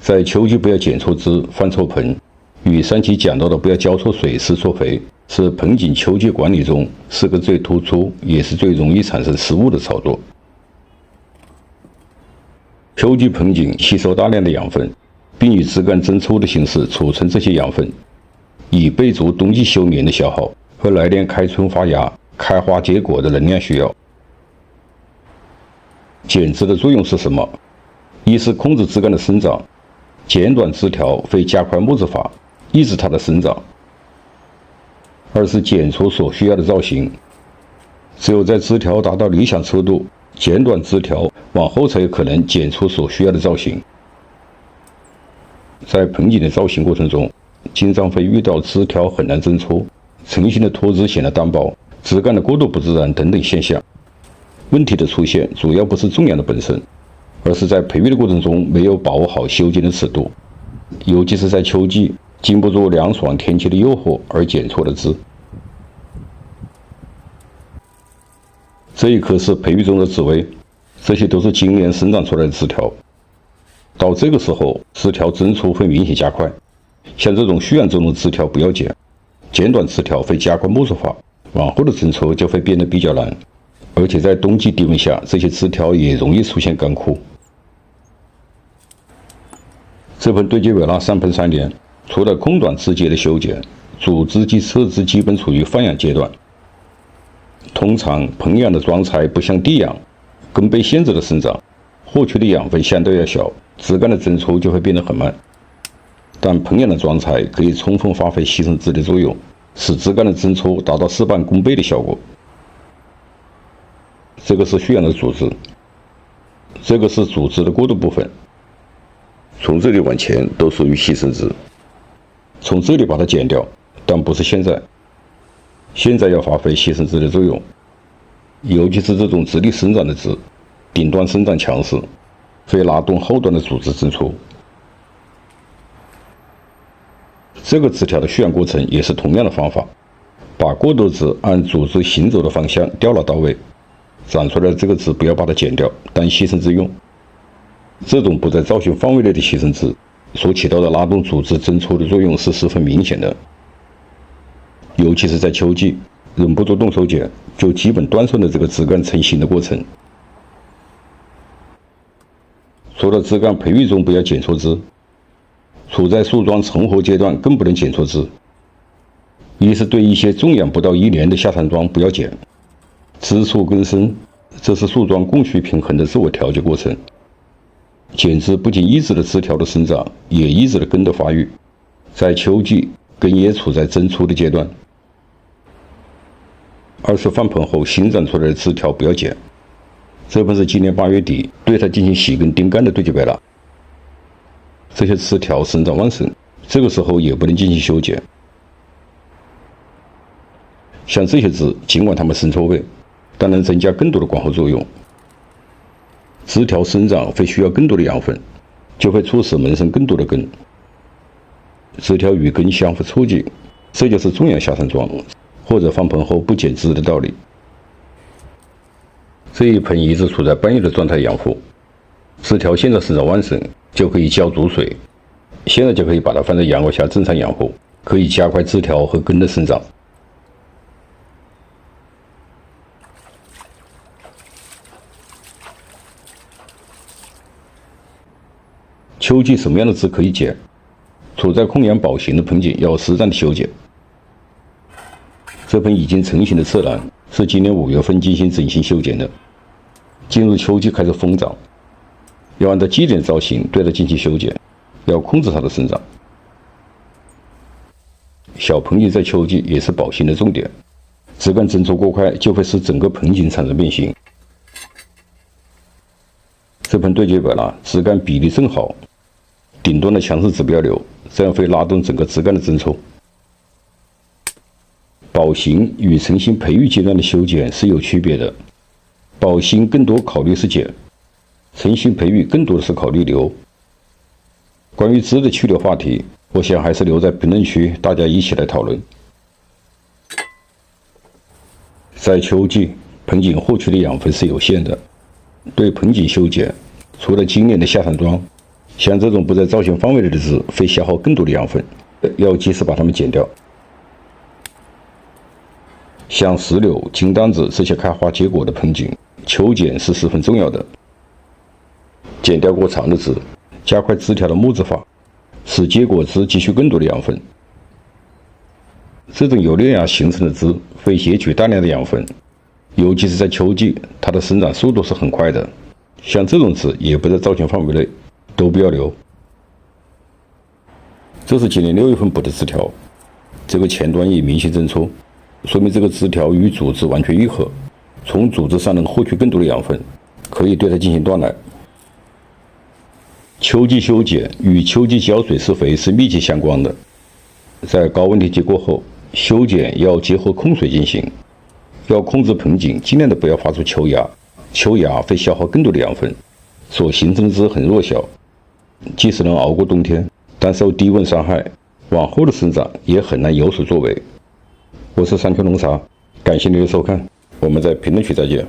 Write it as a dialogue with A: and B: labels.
A: 在秋季不要剪错枝、翻错盆，与上期讲到的不要浇错水、施错肥，是盆景秋季管理中是个最突出也是最容易产生失误的操作。秋季盆景吸收大量的养分，并以枝干增抽的形式储存这些养分，以备足冬季休眠的消耗和来年开春发芽、开花结果的能量需要。剪枝的作用是什么？一是控制枝干的生长，剪短枝条会加快木质化，抑制它的生长；二是剪出所需要的造型。只有在枝条达到理想粗度，剪短枝条往后才有可能剪出所需要的造型。在盆景的造型过程中，经常会遇到枝条很难挣脱、成型的脱枝显得单薄、枝干的过渡不自然等等现象。问题的出现主要不是种养的本身，而是在培育的过程中没有把握好修剪的尺度，尤其是在秋季经不住凉爽天气的诱惑而剪错了枝。这一棵是培育中的紫薇，这些都是今年生长出来的枝条。到这个时候，枝条增出会明显加快。像这种需养中的枝条不要剪，剪短枝条会加快木质化，往后的增抽就会变得比较难。而且在冬季低温下，这些枝条也容易出现干枯。这盆对接维纳3盆3年，除了空短枝节的修剪，主枝及侧枝基本处于放养阶段。通常盆养的桩材不像地养，根被限制了生长，获取的养分相对要小，枝干的增抽就会变得很慢。但盆养的桩材可以充分发挥吸收枝的作用，使枝干的增抽达到事半功倍的效果。这个是蓄养的主枝，这个是主枝的过渡部分，从这里往前都属于牺牲枝。从这里把它剪掉，但不是现在，现在要发挥牺牲枝的作用，尤其是这种直立生长的枝，顶端生长强势，会拉动后端的主枝增出。这个枝条的蓄养过程也是同样的方法，把过渡枝按主枝行走的方向调了到位。长出来的这个枝不要把它剪掉，当牺牲枝用。这种不在造型范围内的牺牲枝所起到的拉动主枝增抽的作用是十分明显的。尤其是在秋季，忍不住动手剪，就基本断送了这个枝干成型的过程。除了枝干培育中不要剪错枝，处在树桩成活阶段更不能剪错枝。一是对一些种养不到1年的下山桩不要剪。枝树根生，这是树桩供需平衡的自我调节过程。剪枝不仅抑制了枝条的生长，也抑制了根的发育。在秋季，根也处在增出的阶段。二是放盆后新长出来的枝条不要剪。这盆是今年8月底对它进行洗根钉干的对接白蜡。这些枝条生长旺盛，这个时候也不能进行修剪。像这些枝，尽管它们生抽味，但能增加更多的光合作用。枝条生长会需要更多的养分，就会促使萌生更多的根。枝条与根相互促进，这就是种养下山桩或者放盆后不剪枝的道理。这一盆一直处在半叶的状态养护，枝条现在生长旺盛，就可以浇足水。现在就可以把它放在阳光下正常养护，可以加快枝条和根的生长。秋季什么样的枝可以剪？处在空养保型的盆景要适当的修剪。这盆已经成型的侧兰是今年5月份进行整形修剪的，进入秋季开始疯长，要按照基点造型对它进行修剪，要控制它的生长。小盆景在秋季也是保型的重点，枝干增抽过快就会使整个盆景产生变形。这盆对接白蜡枝干比例正好，顶端的强势指标流，这样会拉动整个枝干的增抽。保型与成型培育阶段的修剪是有区别的，保型更多考虑是剪，成型培育更多的是考虑留。关于枝的去留话题，我想还是留在评论区大家一起来讨论。在秋季，盆景获取的养分是有限的，对盆景修剪，除了今年的下山桩，像这种不在造型范围内的枝会消耗更多的养分，要及时把它们剪掉。像石榴、金丹子这些开花结果的盆景，秋剪是十分重要的。剪掉过长的枝，加快枝条的木质化，使结果枝汲取更多的养分。这种由嫩芽形成的枝会摄取大量的养分，尤其是在秋季，它的生长速度是很快的。像这种枝也不在造型范围内，都不要留。这是今年6月份补的枝条，这个前端也明显针错，说明这个枝条与主枝完全愈合，从主枝上能获取更多的养分，可以对它进行断奶。秋季修剪与秋季浇水施肥是密切相关的，在高温天气过后，修剪要结合控水进行，要控制盆景，尽量的不要发出球芽，球芽会消耗更多的养分，所形成的枝很弱小，即使能熬过冬天，但受低温伤害，往后的生长也很难有所作为。我是山丘农茶，感谢您的收看，我们在评论区再见。